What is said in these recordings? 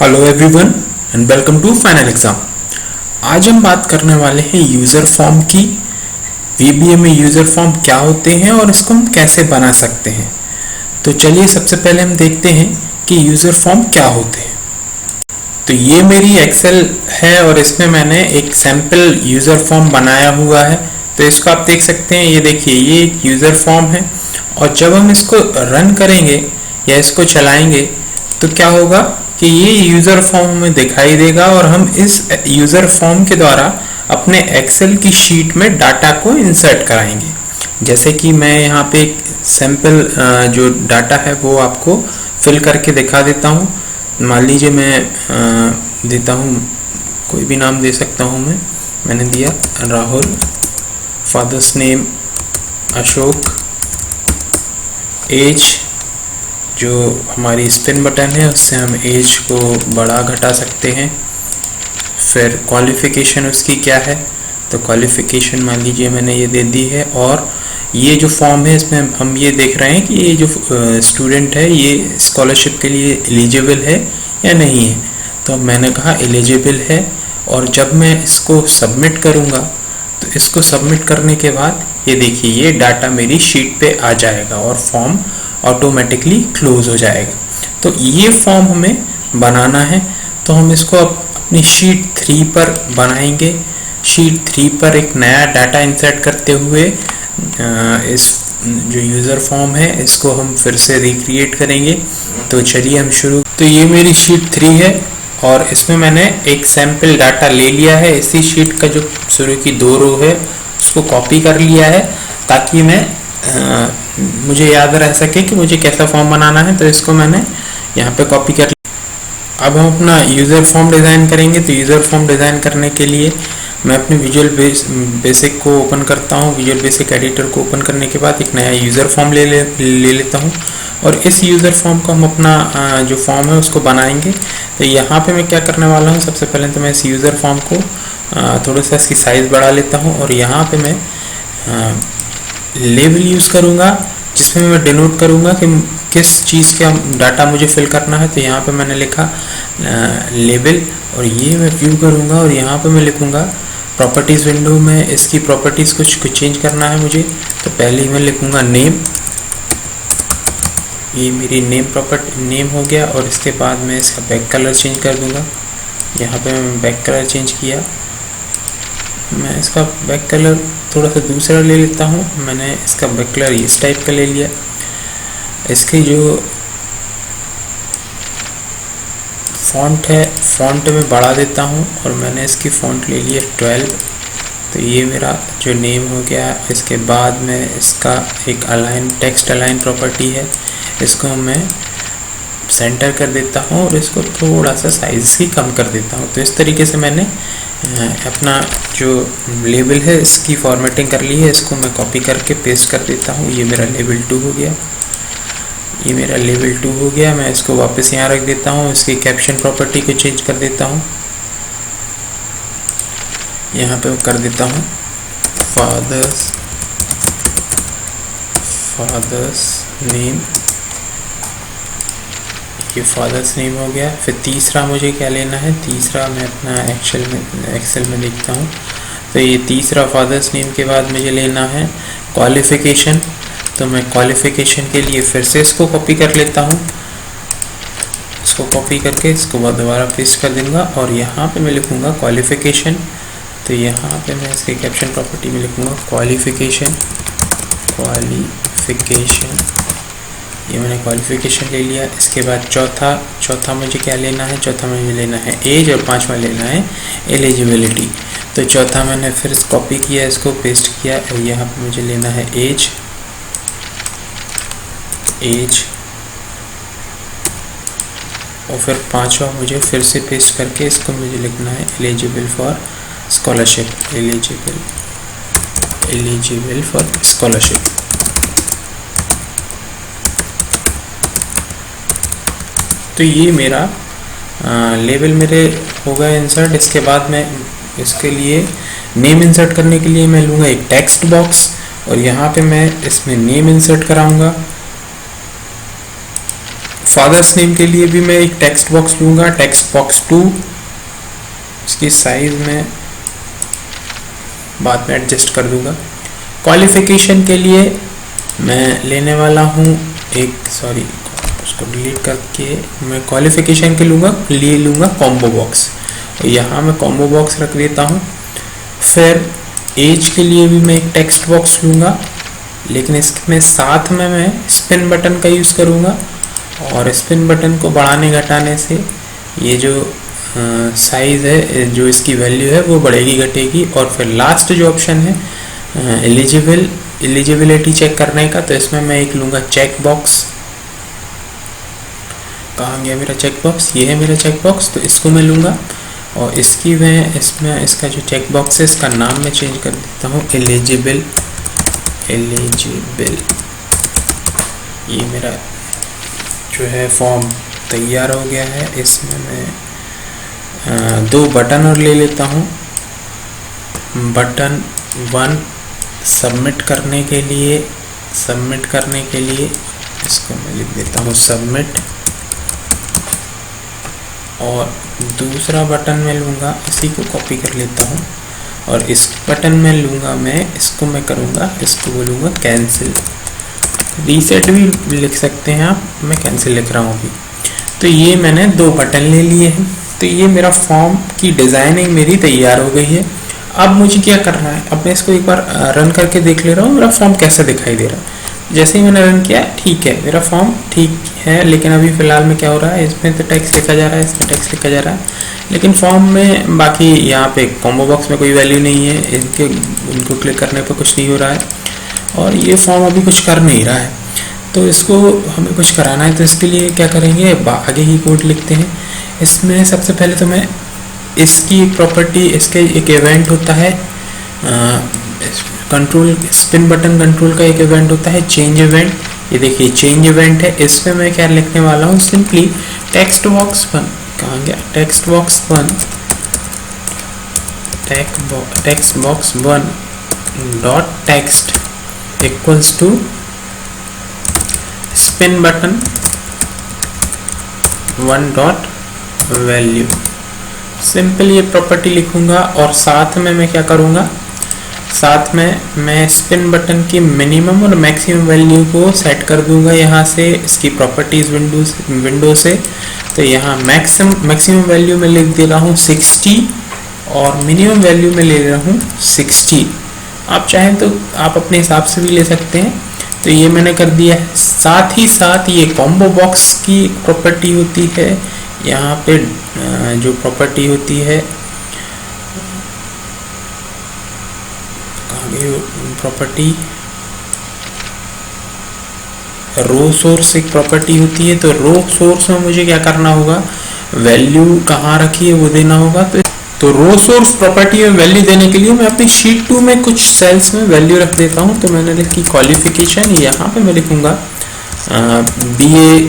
Hello everyone and welcome to final exam. आज हम बात करने वाले हैं यूज़र फॉर्म की। वीबीए में यूज़र फॉर्म क्या होते हैं और इसको हम कैसे बना सकते हैं। तो चलिए सबसे पहले हम देखते हैं कि यूज़र फॉर्म क्या होते हैं। तो ये मेरी एक्सेल है और इसमें मैंने एक सैम्पल यूज़र फॉर्म बनाया हुआ है। तो इसको आप देख सकते हैं, ये देखिए ये एक यूज़र फॉर्म है और जब हम इसको रन करेंगे या इसको चलाएंगे तो क्या होगा कि ये यूज़र फॉर्म हमें दिखाई देगा और हम इस यूज़र फॉर्म के द्वारा अपने एक्सेल की शीट में डाटा को इंसर्ट कराएंगे। जैसे कि मैं यहाँ पे एक सैम्पल जो डाटा है वो आपको फिल करके दिखा देता हूँ। मान लीजिए मैं देता हूँ, कोई भी नाम दे सकता हूँ। मैंने दिया Rahul, father's name Ashok, age जो हमारी स्पिन बटन है उससे हम एज को बढ़ा घटा सकते हैं। फिर क्वालिफ़िकेशन उसकी क्या है, तो क्वालिफ़िकेशन मान लीजिए मैंने ये दे दी है। और ये जो फॉर्म है इसमें हम ये देख रहे हैं कि ये जो स्टूडेंट है ये स्कॉलरशिप के लिए एलिजिबल है या नहीं है। तो मैंने कहा एलिजिबल है और जब मैं इसको सबमिट करूँगा तो इसको सबमिट करने के बाद ये देखिए ये डाटा मेरी शीट पे आ जाएगा और फॉर्म ऑटोमेटिकली क्लोज हो जाएगा। तो ये फॉर्म हमें बनाना है, तो हम इसको अपनी शीट 3 पर बनाएंगे। शीट 3 पर एक नया डाटा इंसर्ट करते हुए इस जो यूज़र फॉर्म है इसको हम फिर से रिक्रिएट करेंगे। तो चलिए हम शुरू। तो ये मेरी शीट 3 है और इसमें मैंने एक सैम्पल डाटा ले लिया है। इसी शीट का जो शुरू की 2 रो है उसको कॉपी कर लिया है ताकि मैं मुझे याद रह सके कि मुझे कैसा फॉर्म बनाना है। तो इसको मैंने यहाँ पे कॉपी कर लिया। अब हम अपना यूज़र फॉर्म डिज़ाइन करेंगे। तो यूज़र फॉर्म डिज़ाइन करने के लिए मैं अपने विजुअल बेसिक को ओपन करता हूँ। विजुअल बेसिक एडिटर को ओपन करने के बाद एक नया यूज़र फॉर्म ले लेता हूँ और इस यूज़र फॉर्म को हम अपना जो फॉर्म है उसको बनाएंगे। तो यहाँ पे मैं क्या करने वाला हूँ, सबसे पहले तो मैं इस यूज़र फॉर्म को थोड़ा सा इसकी साइज़ बढ़ा लेता हूँ और यहाँ पे मैं लेबल यूज़ करूँगा जिसमें मैं डिनोट करूँगा कि किस चीज़ का डाटा मुझे फिल करना है। तो यहाँ पे मैंने लिखा लेबल और ये मैं व्यू करूँगा और यहाँ पे मैं लिखूँगा प्रॉपर्टीज़ विंडो में इसकी प्रॉपर्टीज़ कुछ चेंज करना है मुझे। तो पहले ही मैं लिखूँगा नेम, ये मेरी नेम हो गया और इसके बाद मैं इसका बैक कलर चेंज कर दूँगा। यहाँ पे मैं बैक कलर चेंज किया, मैं इसका बैक कलर थोड़ा सा दूसरा ले लेता हूँ। मैंने इसका बैक कलर इस टाइप का ले लिया। इसकी जो फ़ॉन्ट है फ़ॉन्ट में बढ़ा देता हूँ और मैंने इसकी फ़ॉन्ट ले लिया 12। तो ये मेरा जो नेम हो गया। इसके बाद में इसका एक टेक्स्ट अलाइन प्रॉपर्टी है, इसको मैं सेंटर कर देता हूँ और इसको थोड़ा सा साइज़ ही कम कर देता हूँ। तो इस तरीके से मैंने अपना जो लेबल है इसकी फॉर्मेटिंग कर ली है। इसको मैं कॉपी करके पेस्ट कर देता हूँ। ये मेरा लेबल 2 हो गया, ये मेरा लेबल 2 हो गया। मैं इसको वापस यहाँ रख देता हूँ। इसकी कैप्शन प्रॉपर्टी को चेंज कर देता हूँ। यहाँ पे कर देता हूँ फादर्स नेम, ये फादर्स नेम हो गया। फिर तीसरा मुझे क्या लेना है, तीसरा मैं अपना एक्सेल में लिखता हूँ। तो ये तीसरा फादर्स नेम के बाद मुझे लेना है क्वालिफ़िकेशन। तो मैं क्वालिफ़िकेशन के लिए फिर से इसको कॉपी कर लेता हूँ। इसको कॉपी करके इसको दोबारा पेस्ट कर दूँगा और यहाँ पे मैं लिखूँगा क्वालिफ़िकेशन। तो यहाँ पे मैं इसके कैप्शन प्रॉपर्टी में लिखूँगा क्वालिफ़िकेशन। ये मैंने क्वालिफ़िकेशन ले लिया। इसके बाद चौथा मुझे क्या लेना है, चौथा मुझे लेना है एज और 5वां लेना है एलिजिबिलिटी। तो चौथा मैंने फिर कॉपी किया, इसको पेस्ट किया और यहाँ पे मुझे लेना है एज और फिर 5वां मुझे फिर से पेस्ट करके इसको मुझे लिखना है eligible for scholarship, eligible for scholarship. तो ये मेरा लेबल मेरे हो गया इंसर्ट। इसके बाद मैं इसके लिए नेम इंसर्ट करने के लिए मैं लूँगा एक टेक्स्ट बॉक्स और यहाँ पे मैं इसमें नेम इंसर्ट कराऊँगा। फादर्स नेम के लिए भी मैं एक टेक्स्ट बॉक्स लूँगा, टेक्स्ट बॉक्स 2। इसकी साइज में बाद में एडजस्ट कर दूँगा। क्वालिफिकेशन के लिए मैं लेने वाला हूँ उसको डिलीट करके मैं क्वालिफिकेशन के लिए लूँगा कॉम्बो बॉक्स। यहाँ मैं कॉम्बो बॉक्स रख देता हूँ। फिर एज के लिए भी मैं एक टेक्स्ट बॉक्स लूँगा, लेकिन इसमें साथ में मैं स्पिन बटन का यूज़ करूँगा, और स्पिन बटन को बढ़ाने घटाने से ये जो साइज़ है, जो इसकी वैल्यू है, वो बढ़ेगी घटेगी। और फिर लास्ट जो ऑप्शन है एलिजिबिलिटी चेक करने का, तो इसमें मैं एक लूँगा चेक बॉक्स। कहाँ गया मेरा चेक बॉक्स? ये है मेरा चेक बॉक्स, तो इसको मैं लूँगा। और इसका जो चेक बॉक्स है, इसका नाम मैं चेंज कर देता हूँ एलिजिबल। ये मेरा जो है फॉर्म तैयार हो गया है। इसमें मैं 2 बटन और ले लेता हूँ। बटन 1 सबमिट करने के लिए इसको मैं लिख देता हूँ सबमिट, और दूसरा बटन मैं लूँगा, इसी को कॉपी कर लेता हूँ, और इस बटन में लूँगा इसको बोलूँगा कैंसिल। रीसेट भी लिख सकते हैं आप, मैं कैंसिल लिख रहा हूँ अभी। तो ये मैंने 2 बटन ले लिए हैं। तो ये मेरा फॉर्म की डिज़ाइनिंग मेरी तैयार हो गई है। अब मुझे क्या करना है, अब मैं इसको एक बार रन करके देख ले रहा हूँ मेरा फॉर्म कैसा दिखाई दे रहा है। जैसे ही मैंने रन किया, ठीक है, मेरा फॉर्म ठीक है। लेकिन अभी फ़िलहाल में क्या हो रहा है, इसमें तो टेक्स्ट लिखा जा रहा है, इसमें टेक्स्ट लिखा जा रहा है, लेकिन फॉर्म में बाकी यहाँ पे कॉम्बो बॉक्स में कोई वैल्यू नहीं है, इनको क्लिक करने पर कुछ नहीं हो रहा है, और ये फॉर्म अभी कुछ कर नहीं रहा है। तो इसको हमें कुछ कराना है, तो इसके लिए क्या करेंगे, आगे ही कोड लिखते हैं। इसमें सबसे पहले तो मैं इसकी प्रॉपर्टी, इसके एक इवेंट होता है कंट्रोल, स्पिन बटन कंट्रोल का एक इवेंट होता है चेंज इवेंट। ये देखिए चेंज इवेंट है। इसमें मैं क्या लिखने वाला हूँ, सिंपली टेक्स्ट बॉक्स 1, कहाँ गया, text box 1 dot text equals to spin button 1 dot value. Simple ये प्रॉपर्टी लिखूंगा, और साथ में मैं क्या करूँगा, साथ में मैं स्पिन बटन की मिनिमम और मैक्सिमम वैल्यू को सेट कर दूंगा यहाँ से, इसकी प्रॉपर्टीज़ विंडो से। तो यहाँ मैक्सिमम वैल्यू में लिख दे रहा हूँ 60, और मिनिमम वैल्यू में ले रहा हूँ 60। आप चाहें तो आप अपने हिसाब से भी ले सकते हैं। तो ये मैंने कर दिया है। साथ ही साथ ये कॉम्बो बॉक्स की प्रॉपर्टी होती है, यहाँ पे जो प्रॉपर्टी होती है, प्रॉपर्टी रो सोर्स एक प्रॉपर्टी होती है। तो रो सोर्स में मुझे क्या करना होगा, वैल्यू कहाँ रखी है वो देना होगा। तो रो सोर्स प्रॉपर्टी में वैल्यू देने के लिए मैं अपनी शीट 2 में कुछ सेल्स में वैल्यू रख देता हूँ। तो मैंने लिखी क्वालिफिकेशन, यहाँ पे मैं लिखूँगा BA,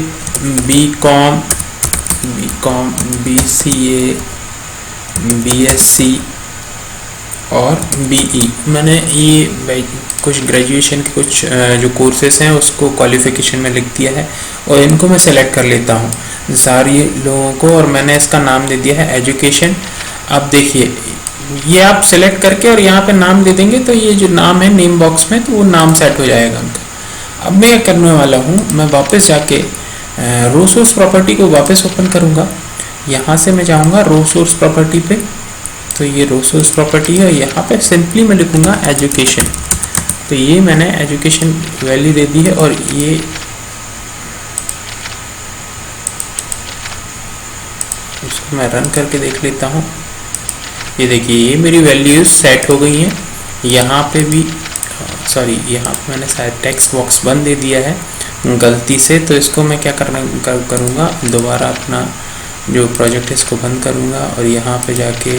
BCom, BCA, BSc और BE। मैंने ये कुछ ग्रेजुएशन के कुछ जो कोर्सेस हैं उसको क्वालिफिकेशन में लिख दिया है, और इनको मैं सेलेक्ट कर लेता हूँ सारे लोगों को, और मैंने इसका नाम दे दिया है एजुकेशन। अब देखिए ये आप सेलेक्ट करके और यहाँ पे नाम दे देंगे, तो ये जो नाम है नेम बॉक्स में, तो वो नाम सेट हो जाएगा उनका। अब मैं क्या करने वाला हूँ, मैं वापस जाके रो सोर्स प्रॉपर्टी को वापस ओपन करूँगा। यहाँ से मैं जाऊँगा रो सोर्स प्रॉपर्टी पे, तो ये रो सोर्स प्रॉपर्टी है, यहाँ पे सिंपली मैं लिखूँगा एजुकेशन। तो ये मैंने एजुकेशन वैल्यू दे दी है, और ये उसको मैं रन करके देख लेता हूँ। ये देखिए ये मेरी वैल्यूज सेट हो गई हैं। यहाँ पे भी यहाँ पे मैंने शायद टेक्स्ट बॉक्स बंद दे दिया है गलती से, तो इसको मैं क्या करूँगा, दोबारा अपना जो प्रोजेक्ट है इसको बंद करूँगा, और यहाँ पे जाके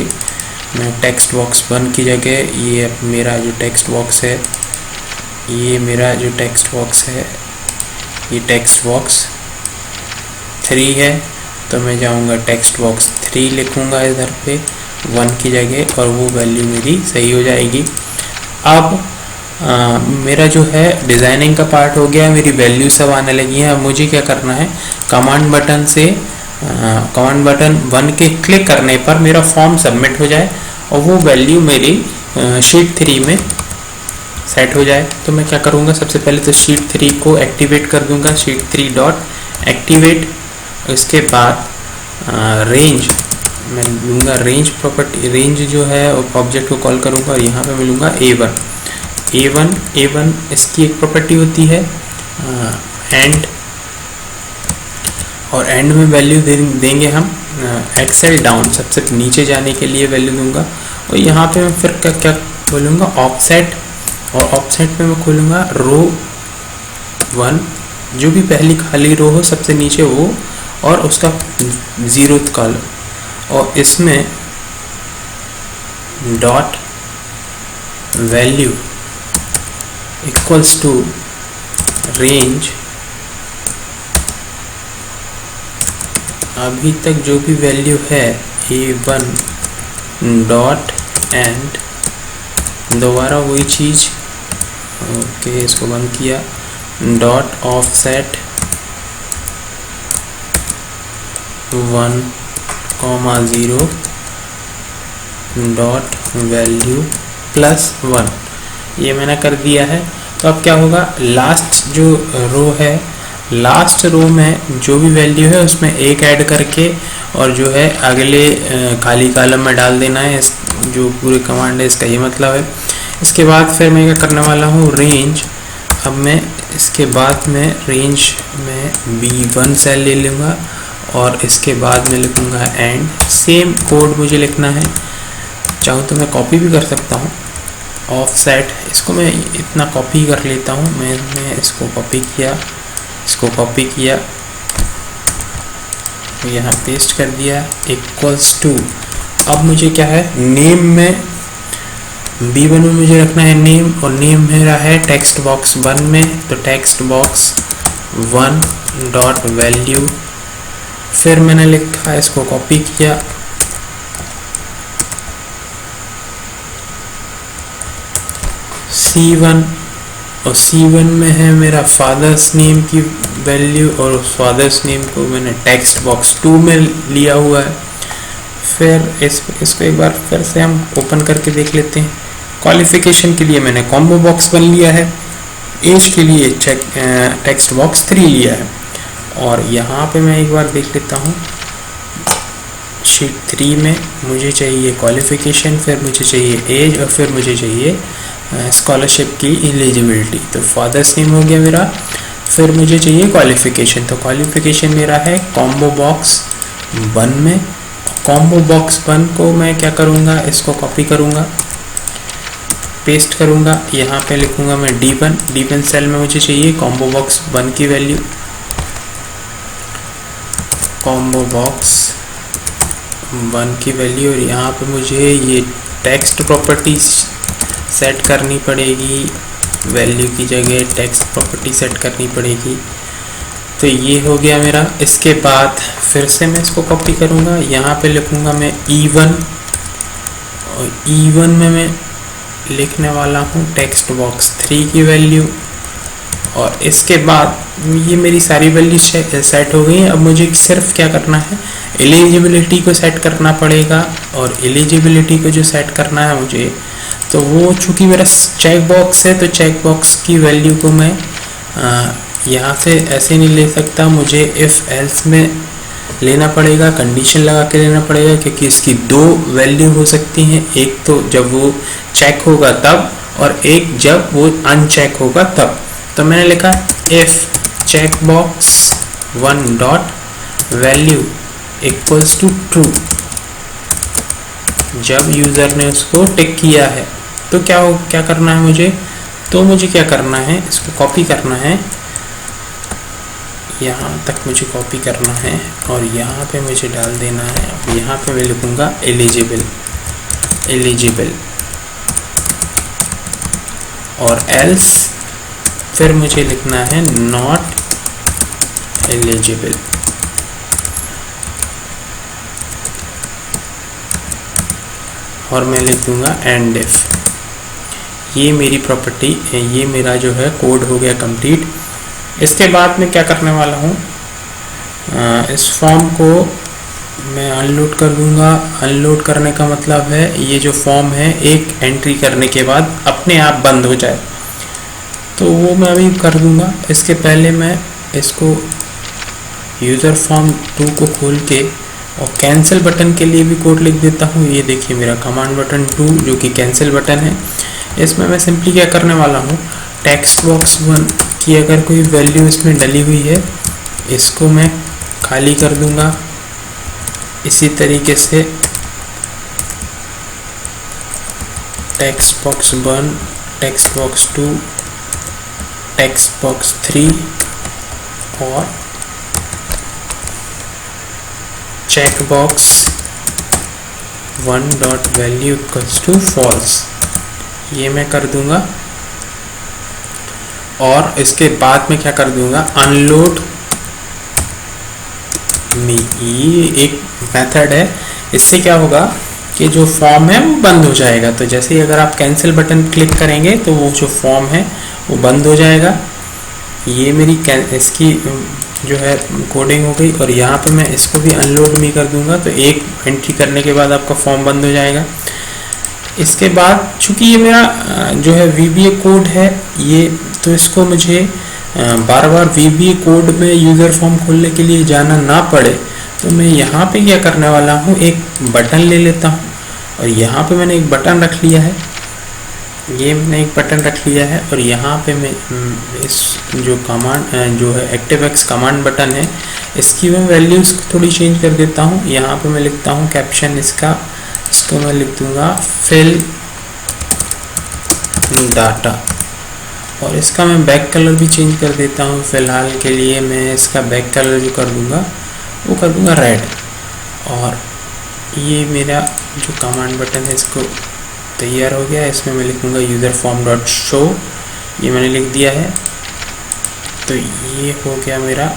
मैं टेक्स्ट बॉक्स 1 की जगह ये मेरा जो टेक्स्ट बॉक्स है, ये टेक्स्ट बॉक्स 3 है। तो मैं जाऊँगा टेक्स्ट बॉक्स 3 लिखूँगा इधर पे 1 की जगह, और वो वैल्यू मेरी सही हो जाएगी। अब मेरा जो है डिज़ाइनिंग का पार्ट हो गया, मेरी वैल्यू सब आने लगी हैं। अब मुझे क्या करना है, कमांड बटन से कमांड बटन 1 के क्लिक करने पर मेरा फॉर्म सबमिट हो जाए और वो वैल्यू मेरी शीट 3 में सेट हो जाए। तो मैं क्या करूँगा, सबसे पहले तो शीट 3 को एक्टिवेट कर दूंगा, शीट 3 डॉट एक्टिवेट। इसके बाद रेंज मैं लूँगा, रेंज प्रॉपर्टी, रेंज जो है ऑब्जेक्ट को कॉल करूँगा और यहाँ पे मैं लूँगा A1 इसकी एक प्रॉपर्टी होती है एंड, और एंड में वैल्यू देंगे हम एक्सेल डाउन, सबसे नीचे जाने के लिए वैल्यू दूंगा। और यहाँ पे मैं फिर क्या खोलूँगा, ऑफसेट, और ऑफसेट में मैं खोलूँगा रो 1, जो भी पहली खाली रो हो सबसे नीचे वो, और उसका 0th कॉलम, और इसमें dot value equals to range, अभी तक जो भी वैल्यू है A1 डॉट एंड, दोबारा वही चीज़, ओके इसको बंद किया, डॉट ऑफसेट 1,0 डॉट वैल्यू +1, ये मैंने कर दिया है। तो अब क्या होगा, लास्ट जो रो है, लास्ट रो में जो भी वैल्यू है उसमें 1 ऐड करके और जो है अगले खाली कॉलम में डाल देना है। जो पूरे कमांड है इसका ये मतलब है। इसके बाद फिर मैं क्या करने वाला हूँ, रेंज, अब मैं इसके बाद में रेंज में B1 सेल ले लूँगा और इसके बाद में लिखूँगा एंड, सेम कोड मुझे लिखना है, चाहूँ तो मैं कॉपी भी कर सकता हूँ। ऑफसेट, इसको मैं इतना कॉपी कर लेता हूँ, मैंने इसको कॉपी किया, इसको कॉपी किया, यहाँ पेस्ट कर दिया, इक्वल्स टू, अब मुझे क्या है, नेम में B1 में मुझे रखना है नेम, और नेम मेरा है टेक्स्ट बॉक्स 1 में, तो टेक्स्ट बॉक्स 1 डॉट वैल्यू, फिर मैंने लिखा, इसको कॉपी किया, C1, और C1 में है मेरा फादर्स नेम की वैल्यू, और फादर्स नेम को मैंने टेक्स्ट बॉक्स 2 में लिया हुआ है। फिर इसको एक बार फिर से हम ओपन करके देख लेते हैं। क्वालिफिकेशन के लिए मैंने कॉम्बो बॉक्स 1 लिया है, एज के लिए टेक्स्ट बॉक्स 3 लिया है, और यहाँ पे मैं एक बार देख लेता हूँ, शीट 3 में मुझे चाहिए क्वालिफिकेशन, फिर मुझे चाहिए एज, और फिर मुझे चाहिए स्कॉलरशिप की एलिजिबिलिटी। तो फादर्स नेम हो गया मेरा, फिर मुझे चाहिए क्वालिफिकेशन, तो क्वालिफिकेशन मेरा है कॉम्बो बॉक्स 1 में। कॉम्बो बॉक्स 1 को मैं क्या करूँगा, इसको कॉपी करूँगा, पेस्ट करूँगा, यहाँ पे लिखूँगा मैं D1 सेल में मुझे चाहिए कॉम्बो बॉक्स 1 की वैल्यू, कॉम्बो बॉक्स 1 की वैल्यू, और यहाँ पे मुझे ये टेक्स्ट प्रॉपर्टी सेट करनी पड़ेगी, वैल्यू की जगह टेक्स्ट प्रॉपर्टी सेट करनी पड़ेगी। तो ये हो गया मेरा। इसके बाद फिर से मैं इसको कॉपी करूँगा, यहाँ पे लिखूँगा मैं E1, और E1 में मैं लिखने वाला हूँ टेक्स्ट बॉक्स 3 की वैल्यू, और इसके बाद ये मेरी सारी वैल्यू सेट हो गई हैं। अब मुझे सिर्फ क्या करना है, एलिजिबिलिटी को सेट करना पड़ेगा, और एलिजिबिलिटी को जो सेट करना है मुझे, तो वो चूँकि मेरा चेक बॉक्स है, तो चेक बॉक्स की वैल्यू को मैं यहाँ से ऐसे नहीं ले सकता, मुझे इफ़ एल्स में लेना पड़ेगा, कंडीशन लगा के लेना पड़ेगा, क्योंकि इसकी 2 वैल्यू हो सकती हैं, एक तो जब वो चेक होगा तब, और एक जब वो अनचेक होगा तब। तो मैंने लिखा if check box 1 dot value equals to true, जब यूज़र ने उसको टिक किया है। तो क्या करना है मुझे, तो मुझे क्या करना है, इसको कॉपी करना है, यहाँ तक मुझे कॉपी करना है, और यहाँ पे मुझे डाल देना है। अब यहाँ पे मैं लिखूँगा एलिजिबल, और एल्स फिर मुझे लिखना है नॉट एलिजिबल, और मैं लिख दूँगा एंड इफ। ये मेरी प्रॉपर्टी, ये मेरा जो है कोड हो गया कंप्लीट। इसके बाद मैं क्या करने वाला हूँ, इस फॉर्म को मैं अनलोड कर दूंगा। अनलोड करने का मतलब है ये जो फॉर्म है एक एंट्री करने के बाद अपने आप बंद हो जाए, तो वो मैं अभी कर दूंगा। इसके पहले मैं इसको यूज़र फॉर्म 2 को खोल के और कैंसिल बटन के लिए भी कोड लिख देता हूँ। ये देखिए मेरा कमांड बटन 2 जो कि कैंसिल बटन है। इसमें मैं सिंपली क्या करने वाला हूँ, टेक्स्ट बॉक्स 1 की अगर कोई वैल्यू इसमें डली हुई है इसको मैं खाली कर दूंगा। इसी तरीके से text box 1, text box 2, text box 3 और check box 1 dot value equals to false, ये मैं कर दूंगा। और इसके बाद में क्या कर दूंगा, अनलोड मी, ये एक मेथड है। इससे क्या होगा कि जो फॉर्म है वो बंद हो जाएगा। तो जैसे ही अगर आप कैंसिल बटन क्लिक करेंगे तो वो जो फॉर्म है वो बंद हो जाएगा। ये मेरी इसकी जो है कोडिंग हो गई। और यहाँ पे मैं इसको भी अनलोड मी कर दूंगा तो एक एंट्री करने के बाद आपका फॉर्म बंद हो जाएगा। इसके बाद चूंकि ये मेरा जो है VBA कोड है ये, तो इसको मुझे बार बार VBA कोड में यूज़र फॉर्म खोलने के लिए जाना ना पड़े, तो मैं यहाँ पे क्या करने वाला हूँ, एक बटन ले लेता हूँ। और यहाँ पे मैंने एक बटन रख लिया है, ये मैंने एक बटन रख लिया है। और यहाँ पे मैं इस जो कमांड जो है ActiveX कमांड बटन है, इसकी मैं वैल्यूज़ थोड़ी चेंज कर देता हूँ। यहाँ पे मैं लिखता हूँ कैप्शन इसको मैं लिख दूँगा फिल डाटा। और इसका मैं बैक कलर भी चेंज कर देता हूँ। फ़िलहाल के लिए मैं इसका बैक कलर जो कर दूँगा वो कर दूँगा रेड। और ये मेरा जो कमांड बटन है इसको तैयार हो गया। इसमें मैं लिखूँगा यूज़र फॉर्म डॉट शो, ये मैंने लिख दिया है। तो ये हो गया मेरा।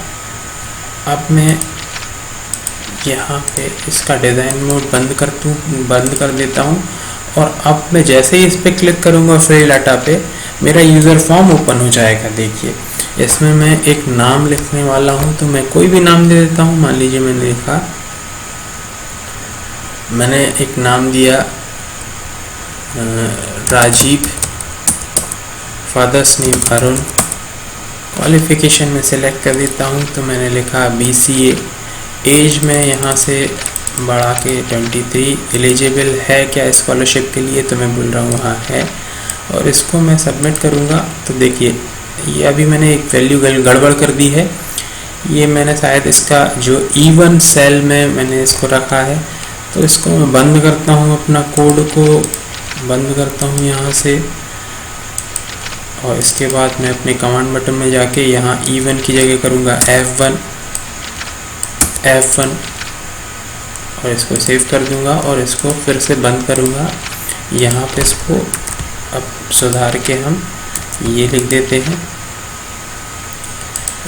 अब मैं यहाँ पे इसका डिज़ाइन मोड बंद कर देता हूँ। और अब मैं जैसे ही इस पर क्लिक करूँगा फिल डाटा पे, मेरा यूज़र फॉर्म ओपन हो जाएगा। देखिए इसमें मैं एक नाम लिखने वाला हूँ, तो मैं कोई भी नाम दे देता हूँ। मान लीजिए मैंने एक नाम दिया Rajiv, father's name Arun, qualification में सेलेक्ट कर देता हूँ। तो मैंने लिखा BCA, एज में यहाँ से बढ़ा के 23, एलिजिबल है क्या स्कॉलरशिप के लिए, तो मैं बोल रहा हूँ हाँ है। और इसको मैं सबमिट करूँगा। तो देखिए ये अभी मैंने एक वैल्यू गड़बड़ कर दी है। ये मैंने शायद इसका जो E1 सेल में मैंने इसको रखा है। तो इसको मैं बंद करता हूँ, अपना कोड को बंद करता हूँ यहाँ से। और इसके बाद मैं अपने कमांड बटन में जाके यहाँ E1 की जगह करूँगा F1 और इसको सेव कर दूंगा। और इसको फिर से बंद करूंगा। यहाँ पे इसको अब सुधार के हम ये लिख देते हैं।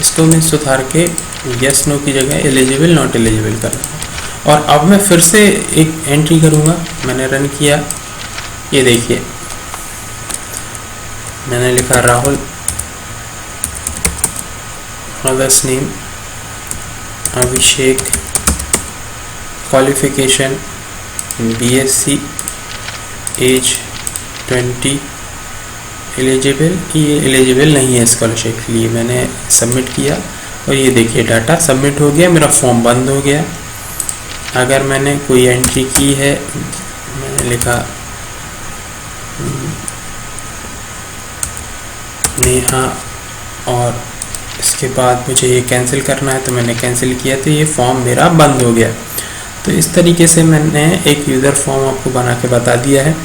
इसको मैं सुधार के यस नो की जगह एलिजिबल नॉट एलिजिबल कर दूँगा। और अब मैं फिर से एक एंट्री करूँगा। मैंने रन किया, ये देखिए मैंने लिखा राहुल, फादर्स नेम अभिषेक, क्वालिफ़िकेशन BSc, एज 20, एलिजिबल, ये एलिजिबल नहीं है स्कॉलरशिप के लिए। मैंने सबमिट किया और ये देखिए डाटा सबमिट हो गया, मेरा फॉर्म बंद हो गया। अगर मैंने कोई एंट्री की है, मैंने लिखा नेहा और इसके बाद मुझे ये कैंसिल करना है, तो मैंने कैंसिल किया तो ये फॉर्म मेरा बंद हो गया। तो इस तरीके से मैंने एक यूज़र फॉर्म आपको बना के बता दिया है।